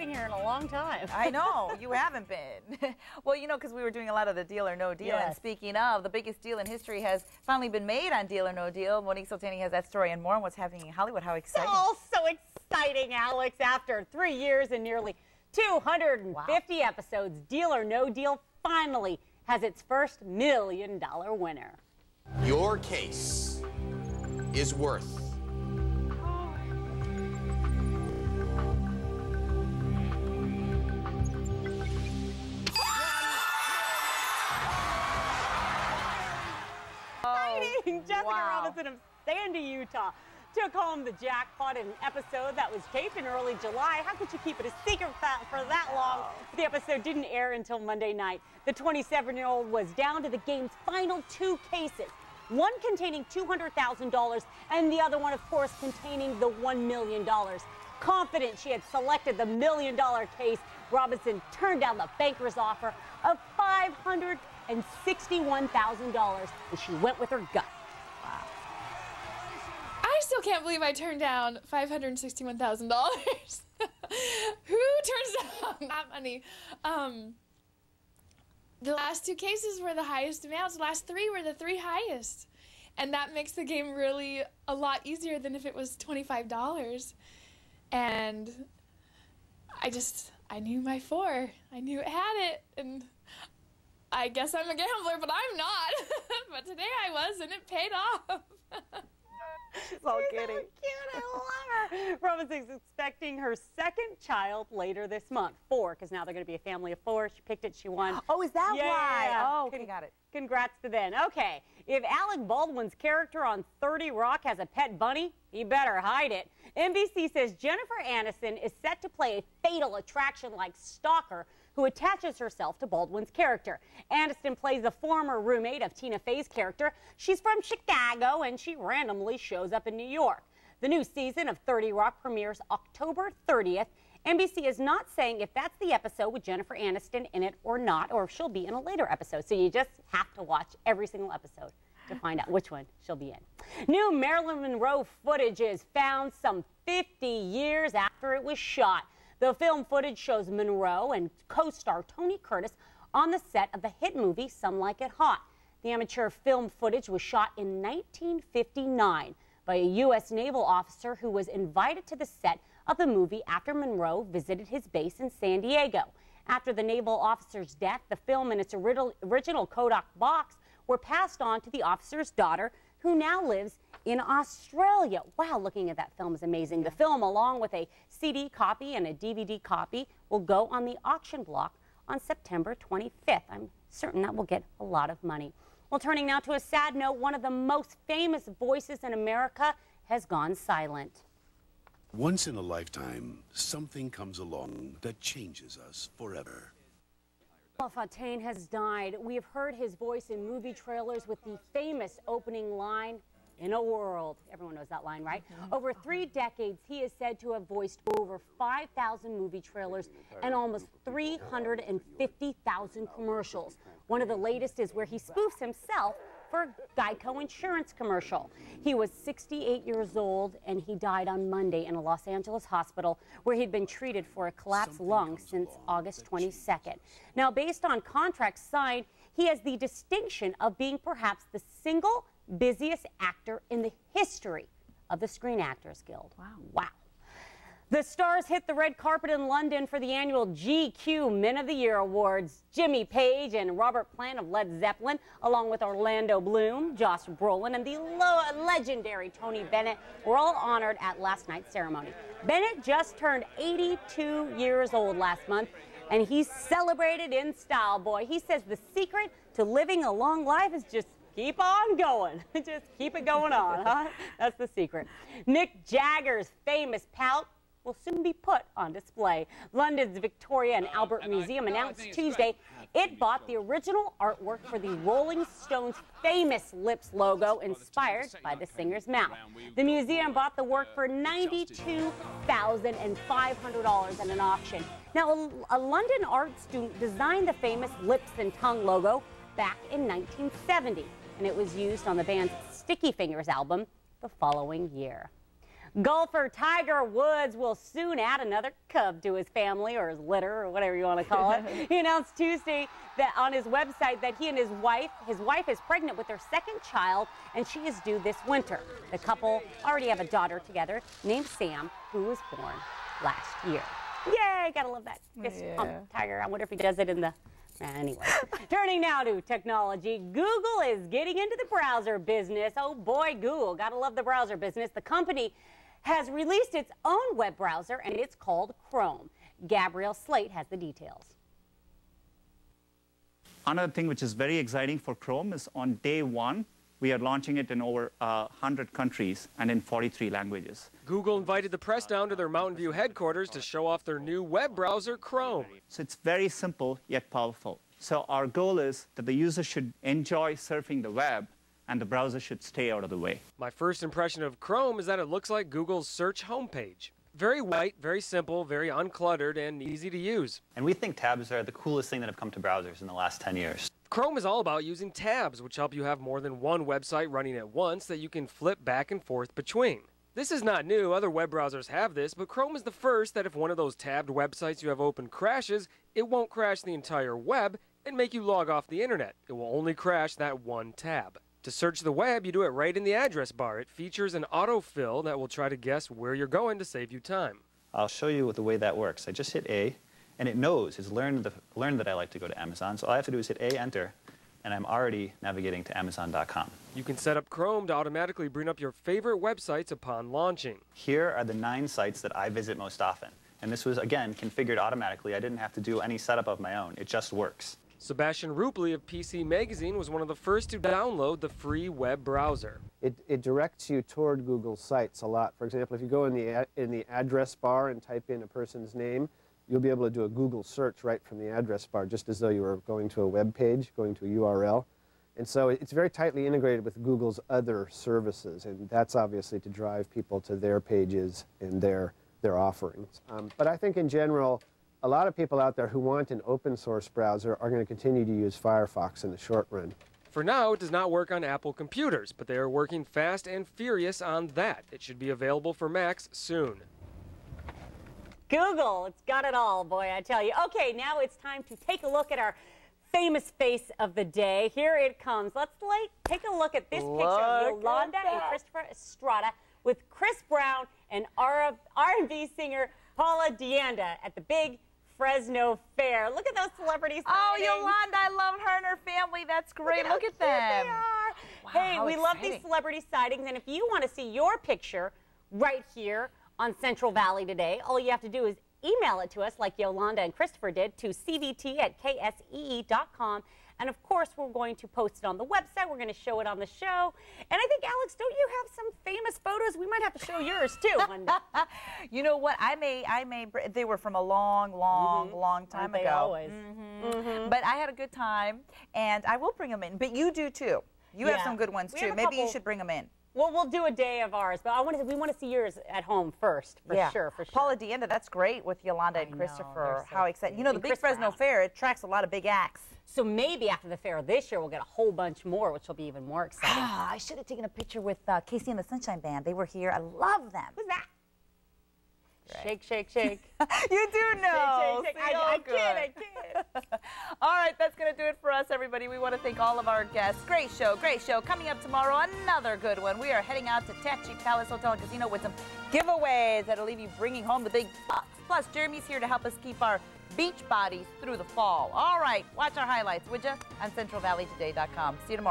sitting here in a long time. I know, you haven't been. Well, you know, because we were doing a lot of the Deal or No Deal. Yes. And speaking of, the biggest deal in history has finally been made on Deal or No Deal. Monique Soltani has that story and more on what's happening in Hollywood. How exciting. Oh, so exciting, Alex. After 3 years and nearly 250 episodes, Deal or No Deal finally has its first $1 million winner. Your case is worth Jessica Robinson of Sandy, Utah, took home the jackpot in an episode that was taped in early July. How could you keep it a secret for that long? The episode didn't air until Monday night. The 27-year-old was down to the game's final 2 cases, one containing $200,000 and the other one, of course, containing the $1 million. Confident she had selected the $1 million case, Robinson turned down the banker's offer of $561,000, and she went with her gut. Wow. I still can't believe I turned down $561,000. Who turns down that money? The last 2 cases were the highest amounts. The last 3 were the 3 highest. And that makes the game really a lot easier than if it was $25. And I knew my 4. I knew it had it. And I guess I'm a gambler, but I'm not. But today I was, and it paid off. She's so cute. I love her. Robinson's expecting her 2nd child later this month. 4, because now they're going to be a family of 4. She picked it. She won. Oh, is that why? Oh, okay, got it. Congrats to them. Okay, if Alec Baldwin's character on 30 Rock has a pet bunny, he better hide it. NBC says Jennifer Aniston is set to play a fatal attraction-like stalker who attaches herself to Baldwin's character. Aniston plays the former roommate of Tina Fey's character. She's from Chicago, and she randomly shows up in New York. The new season of 30 Rock premieres October 30th. NBC is not saying if that's the episode with Jennifer Aniston in it or not, or if she'll be in a later episode. So you just have to watch every single episode to find out which one she'll be in. New Marilyn Monroe footage is found some 50 years after it was shot. The film footage shows Monroe and co-star Tony Curtis on the set of the hit movie Some Like It Hot. The amateur film footage was shot in 1959 by a U.S. naval officer who was invited to the set of the movie after Monroe visited his base in San Diego. After the naval officer's death, the film and its original Kodak box were passed on to the officer's daughter, who now lives in Australia. Wow, looking at that film is amazing. The film, along with a CD copy and a DVD copy, will go on the auction block on September 25th. I'm certain that will get a lot of money. Well, turning now to a sad note, one of the most famous voices in America has gone silent. Once in a lifetime, something comes along that changes us forever. Fontaine has died. We have heard his voice in movie trailers with the famous opening line, "In a world." Everyone knows that line, right? Over 3 decades, he is said to have voiced over 5,000 movie trailers and almost 350,000 commercials. One of the latest is where he spoofs himself for a Geico insurance commercial. He was 68 years old, and he died on Monday in a Los Angeles hospital where he'd been treated for a collapsed lung since August 22nd. Now, based on contracts signed, he has the distinction of being perhaps the single busiest actor in the history of the Screen Actors Guild. Wow. Wow. The stars hit the red carpet in London for the annual GQ Men of the Year Awards. Jimmy Page and Robert Plant of Led Zeppelin, along with Orlando Bloom, Josh Brolin, and the legendary Tony Bennett, were all honored at last night's ceremony. Bennett just turned 82 years old last month, and he celebrated in style, boy. He says the secret to living a long life is just keep on going. Just keep it going on, huh? That's the secret. Mick Jagger's famous pout will soon be put on display. London's Victoria and Albert Museum announced Tuesday it bought the original artwork for the Rolling Stones' famous Lips logo inspired by the singer's mouth. The museum bought the work for $92,500 at an auction. Now, a London art student designed the famous Lips and Tongue logo back in 1970, and it was used on the band's Sticky Fingers album the following year. Golfer Tiger Woods will soon add another cub to his family, or his litter, or whatever you want to call it. He announced Tuesday that on his website that he and his wife is pregnant with their second child, and she is due this winter. The couple already have a daughter together named Sam, who was born last year. Yay, gotta love that fist pump, Tiger. I wonder if he does it in the... Anyway, turning now to technology, Google is getting into the browser business. Oh boy, Google, gotta love the browser business. The company has released its own web browser, and it's called Chrome. Gabrielle Slate has the details. Another thing which is very exciting for Chrome is on day one, we are launching it in over 100 countries and in 43 languages. Google invited the press down to their Mountain View headquarters to show off their new web browser, Chrome. So it's very simple yet powerful. So our goal is that the user should enjoy surfing the web and the browser should stay out of the way. My first impression of Chrome is that it looks like Google's search homepage. Very white, very simple, very uncluttered, and easy to use. And we think tabs are the coolest thing that have come to browsers in the last 10 years. Chrome is all about using tabs, which help you have more than one website running at once that you can flip back and forth between. This is not new, other web browsers have this, but Chrome is the first that if one of those tabbed websites you have open crashes, it won't crash the entire web and make you log off the internet. It will only crash that one tab. To search the web, you do it right in the address bar. It features an autofill that will try to guess where you're going to save you time. I'll show you the way that works. I just hit A, and it knows, it's learned that I like to go to Amazon. So all I have to do is hit A, enter, and I'm already navigating to Amazon.com. You can set up Chrome to automatically bring up your favorite websites upon launching. Here are the 9 sites that I visit most often. And this was, again, configured automatically. I didn't have to do any setup of my own. It just works. Sebastian Rupley of PC Magazine was one of the first to download the free web browser. It directs you toward Google sites a lot. For example, if you go in the address bar and type in a person's name, you'll be able to do a Google search right from the address bar, just as though you were going to a web page, going to a URL. And so it's very tightly integrated with Google's other services, and that's obviously to drive people to their pages and their offerings. But I think in general, a lot of people out there who want an open source browser are going to continue to use Firefox in the short run. For now, it does not work on Apple computers, but they are working fast and furious on that. It should be available for Macs soon. Google, it's got it all, boy, I tell you. Okay, now it's time to take a look at our famous face of the day. Here it comes. Let's take a look at this picture of Yolanda and Christopher Estrada with Chris Brown and R&B singer Paula Deanda at the big Fresno Fair. Look at those celebrities. Oh, Yolanda, I love her and her family. That's great. Look at them. They are. Wow, hey, we love these celebrity sightings, and if you want to see your picture right here on Central Valley today, all you have to do is email it to us like Yolanda and Christopher did to cvt@ksee.com. And of course, we're going to post it on the website. We're going to show it on the show. And I think, Alex, don't you have some famous photos? We might have to show yours too one day. You know what? They were from a long time ago. Always. But I had a good time, and I will bring them in. But you do too. You have some good ones too. Maybe you should bring them in. Well, we'll do a day of ours, but we want to see yours at home first, for sure. Paula Deanda, that's great with Yolanda and Christopher. How exciting. You know, the big Fresno Brown. Fair, it attracts a lot of big acts. So maybe after the fair this year, we'll get a whole bunch more, which will be even more exciting. I should have taken a picture with KSEE and the Sunshine Band. They were here. I love them. Who's that? Shake, shake, shake. You do know. Shake, shake, shake. I kid. All right, that's going to do it for us, everybody. We want to thank all of our guests. Great show, great show. Coming up tomorrow, another good one. We are heading out to Tachi Palace Hotel and Casino with some giveaways that'll leave you bringing home the big bucks. Plus, Jeremy's here to help us keep our beach bodies through the fall. All right, watch our highlights, would you? On CentralValleyToday.com. See you tomorrow.